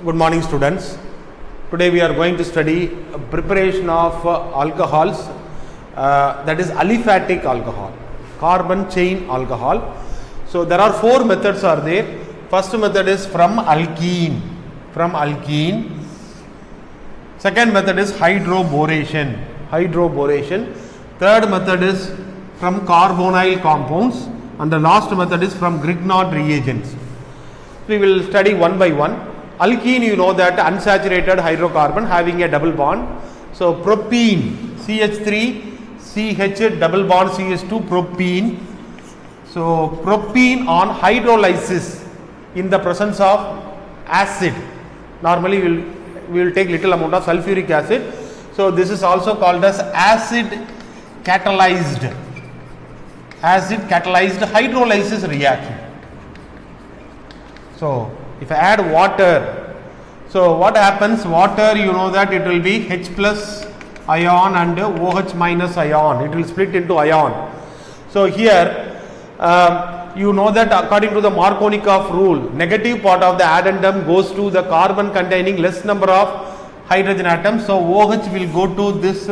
Good morning, students. Today we are going to study preparation of alcohols, that is aliphatic alcohol, carbon chain alcohol. So there are four methods are there. First method is from alkene. Second method is hydroboration. Third method is from carbonyl compounds, and the last method is from Grignard reagents. We will study one by one. Alkene, you know that unsaturated hydrocarbon having a double bond. So propene, CH3, CH double bond CH2, propene. So propene on hydrolysis in the presence of acid. Normally we will take little amount of sulfuric acid. So this is also called as acid catalyzed hydrolysis reaction. So if I add water, so what happens? Water, you know that it will be H plus ion and OH minus ion. It will split into ion. So here you know that according to the Markovnikov rule, negative part of the addendum goes to the carbon containing less number of hydrogen atoms. So OH will go to this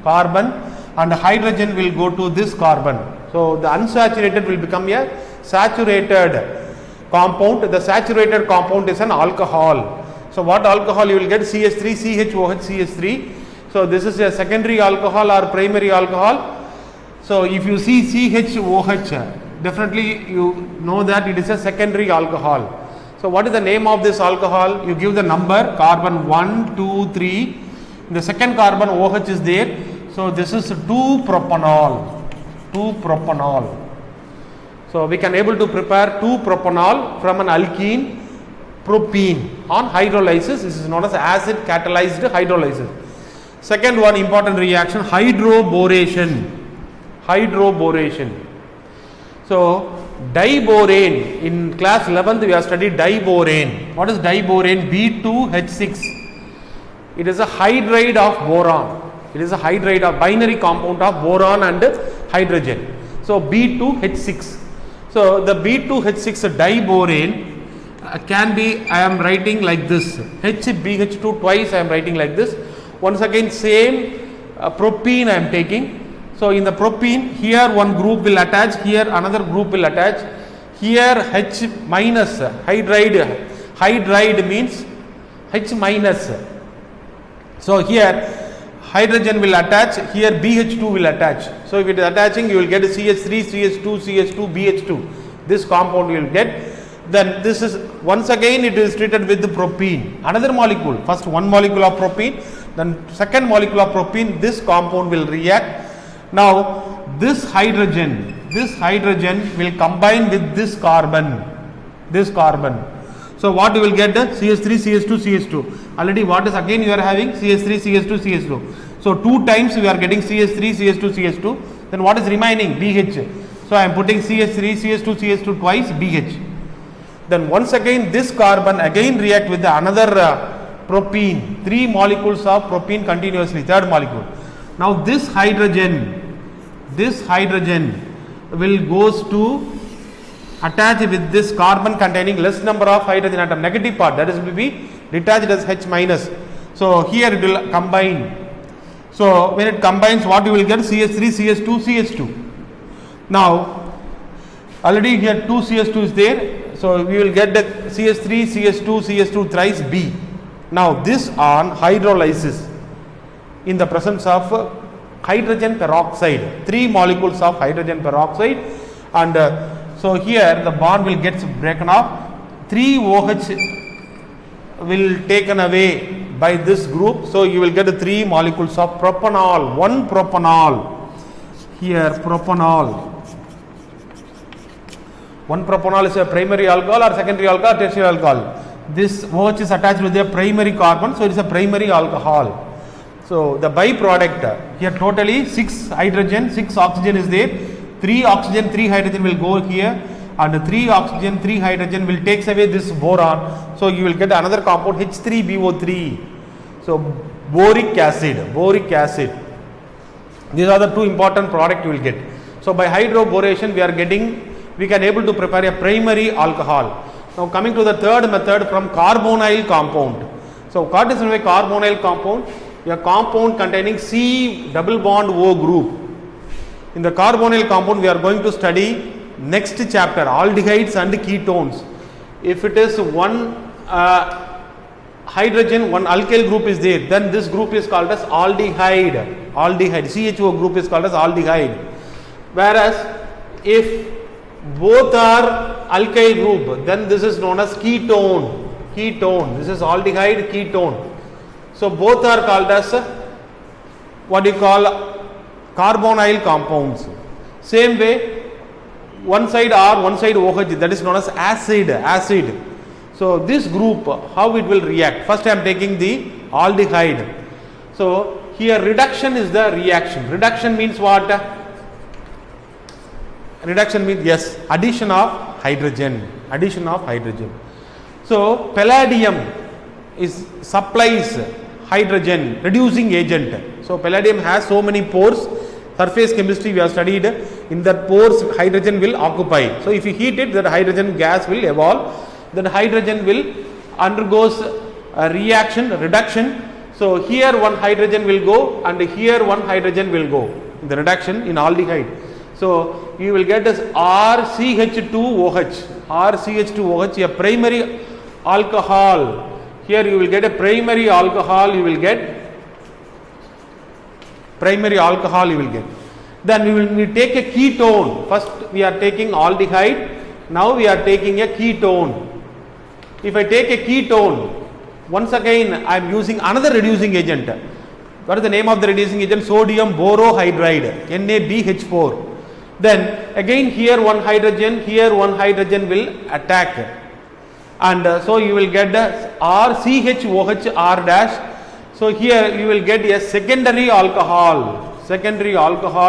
carbon and hydrogen will go to this carbon. So the unsaturated will become a saturated compound. The saturated compound is an alcohol. So what alcohol you will get? CH3, CHOH, CH3. So this is a secondary alcohol or primary alcohol. So if you see CHOH, definitely you know that it is a secondary alcohol. So what is the name of this alcohol? You give the number, carbon 1, 2, 3. In the second carbon OH is there. So this is 2-propanol. So we can able to prepare 2-propanol from an alkene, propene on hydrolysis. This is known as acid catalyzed hydrolysis. Second one important reaction, hydroboration. So diborane, in class 11th we have studied diborane. What is diborane? B2H6. It is a hydride of boron. It is a hydride of binary compound of boron and hydrogen. So B2H6. So the B2H6 diborane can be, I am writing like this, HBH2 twice I am writing like this. Once again same propene I am taking. So in the propene, here one group will attach, here another group will attach. Here H minus, hydride means H minus. So here hydrogen will attach, here BH2 will attach. So if it is attaching, you will get CH3, CH2, CH2, BH2. This compound you will get. Then this is, once again it is treated with the propene. Another molecule, first one molecule of propene, then second molecule of propene, this compound will react. Now this hydrogen will combine with this carbon. So what you will get? CH3, CH2, CH2. Already what is again you are having? CH3, CH2, CH2. So 2 times we are getting CH3, CH2, CH2. Then what is remaining? BH. So I am putting CH3, CH2, CH2 twice, BH. Then once again this carbon again react with another propene. 3 molecules of propene continuously, third molecule. Now this hydrogen will goes to attach with this carbon containing less number of hydrogen atom, negative part, that is will be detached as H minus. So here it will combine. So when it combines, what you will get? CH3, CH2, CH2. Now already here 2 CH2 is there. So we will get the CH3, CH2, CH2 thrice B. Now this on hydrolysis in the presence of hydrogen peroxide, 3 molecules of hydrogen peroxide, and so here the bond will get broken off. 3 OH will taken away by this group. So you will get 3 molecules of propanol. 1 propanol. Here propanol. 1 propanol is a primary alcohol or secondary alcohol or tertiary alcohol. This OH is attached with a primary carbon, so it is a primary alcohol. So the byproduct, here totally 6 hydrogen, 6 oxygen is there. 3 oxygen, 3 hydrogen will go here, and 3 oxygen, 3 hydrogen will takes away this boron. So you will get another compound H3BO3. So boric acid. These are the 2 important products you will get. So by hydroboration we can able to prepare a primary alcohol. Now coming to the third method from carbonyl compound. So what is a carbonyl compound? A compound containing C double bond O group. In the carbonyl compound we are going to study next chapter, aldehydes and ketones. If it is one hydrogen, one alkyl group is there, then this group is called as aldehyde. Aldehyde, CHO group is called as aldehyde. Whereas if both are alkyl group, then this is known as ketone. This is aldehyde, ketone. So both are called as what you call carbonyl compounds. Same way, one side R, one side OH, that is known as acid. So this group, how it will react? First I am taking the aldehyde. So here reduction is the reaction. Reduction means what? Reduction means, yes, addition of hydrogen. So palladium supplies hydrogen, reducing agent. So palladium has so many pores. Surface chemistry we have studied. In that pores hydrogen will occupy. So if you heat it, that hydrogen gas will evolve. Then hydrogen will undergoes a reduction. So here one hydrogen will go and here one hydrogen will go in the reduction in aldehyde. So you will get as RCH2OH, a primary alcohol. Here you will get a primary alcohol, you will get. Then we take a ketone. First we are taking aldehyde, now we are taking a ketone. If I take a ketone, once again I am using another reducing agent. What is the name of the reducing agent? Sodium borohydride, NaBH4. Then again here one hydrogen will attack. And so you will get the RCHOH R dash. So here you will get a secondary alcohol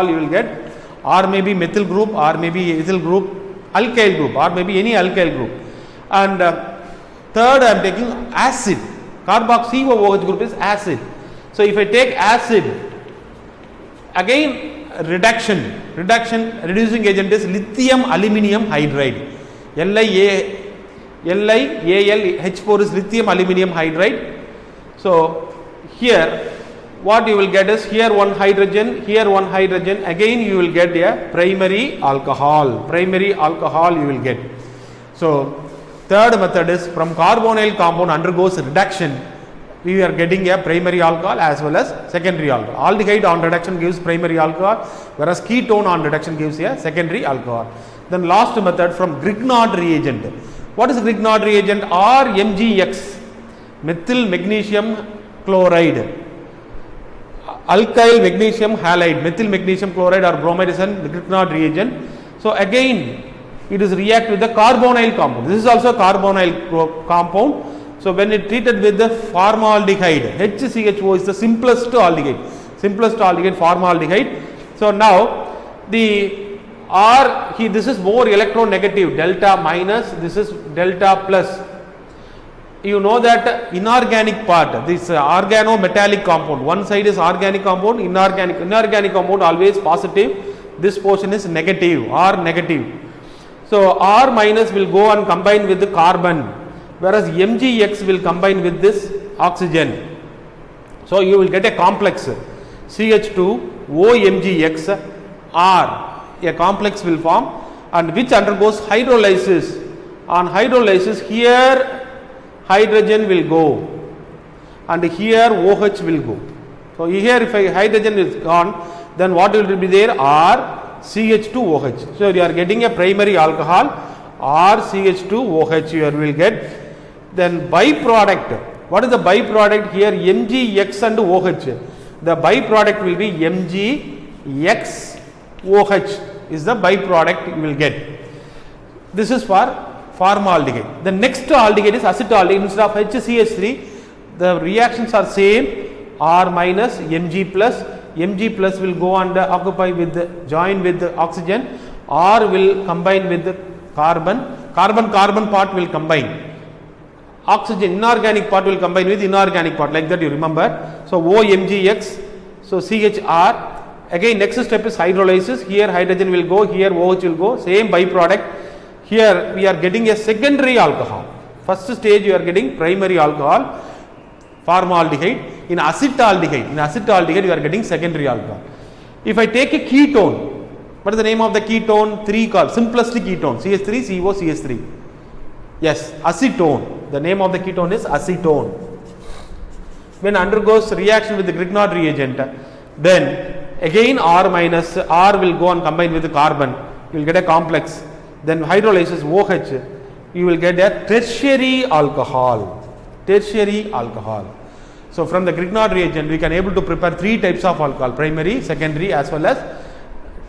you will get, or maybe methyl group, or maybe ethyl group, alkyl group, or maybe any alkyl group. And third I am taking acid. Carboxy-OH group is acid. So if I take acid, again reducing agent is lithium aluminium hydride. LiAlH4 is lithium aluminium hydride. So here what you will get is here one hydrogen, again you will get a primary alcohol you will get. So third method is from carbonyl compound undergoes reduction, we are getting a primary alcohol as well as secondary alcohol. Aldehyde on reduction gives primary alcohol, whereas ketone on reduction gives a secondary alcohol. Then last method from Grignard reagent. What is Grignard reagent? RMgX, methyl magnesium chloride. Alkyl magnesium halide, methyl magnesium chloride or bromide is a Grignard reagent. So again it is react with the carbonyl compound. This is also a carbonyl compound. So when it treated with the formaldehyde, HCHO is the simplest aldehyde, formaldehyde. So now the this is more electronegative, delta minus, this is delta plus. You know that inorganic part, this organometallic compound, one side is organic compound, inorganic compound always positive, this portion is negative, R negative. So R minus will go and combine with the carbon, whereas MgX will combine with this oxygen. So you will get a complex CH2 OMgX R, a complex will form, and which undergoes hydrolysis. On hydrolysis here hydrogen will go and here OH will go. So here if hydrogen is gone, then what will be there? RCH2OH. So you are getting a primary alcohol RCH2OH you will get. Then byproduct, what is the byproduct here? MgX and OH. The byproduct will be MgXOH is the byproduct you will get. This is for formaldehyde. The next aldehyde is acetaldehyde. Instead of HCH3, the reactions are same, R minus, Mg plus. Mg plus will go and join with the oxygen. R will combine with the carbon. Carbon part will combine. Oxygen, inorganic part will combine with inorganic part, like that you remember. So OMgX, so CHR. Again next step is hydrolysis. Here hydrogen will go, here OH will go, same byproduct. here we are getting a secondary alcohol. First stage you are getting primary alcohol, formaldehyde. In acetaldehyde you are getting secondary alcohol. If I take a ketone, what is the name of the ketone? 3 called simplest ketone, CH3, CO, CH3. Yes, acetone. The name of the ketone is acetone. When undergoes reaction with the Grignard reagent, then again R minus, R will go and combine with the carbon, you will get a complex, then hydrolysis OH, you will get a tertiary alcohol. So from the Grignard reagent we can able to prepare 3 types of alcohol, primary, secondary as well as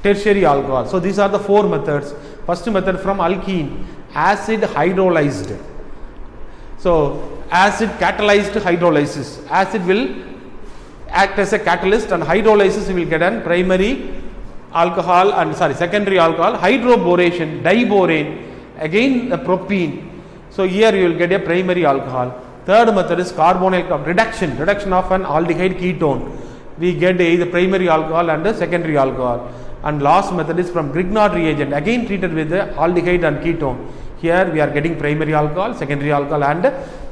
tertiary alcohol. So these are the 4 methods. First method from alkene, acid hydrolyzed. So acid catalyzed hydrolysis. Acid will act as a catalyst and hydrolysis you will get a primary alcohol and secondary alcohol, hydroboration, diborane, again the propene. So here you will get a primary alcohol. Third method is carbonyl reduction of an aldehyde ketone. We get the primary alcohol and the secondary alcohol. And last method is from Grignard reagent, again treated with the aldehyde and ketone. Here we are getting primary alcohol, secondary alcohol and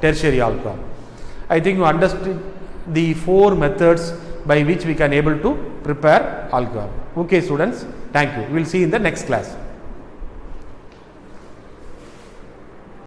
tertiary alcohol. I think you understood the 4 methods by which we can able to prepare alcohol. Okay students, thank you. We will see in the next class.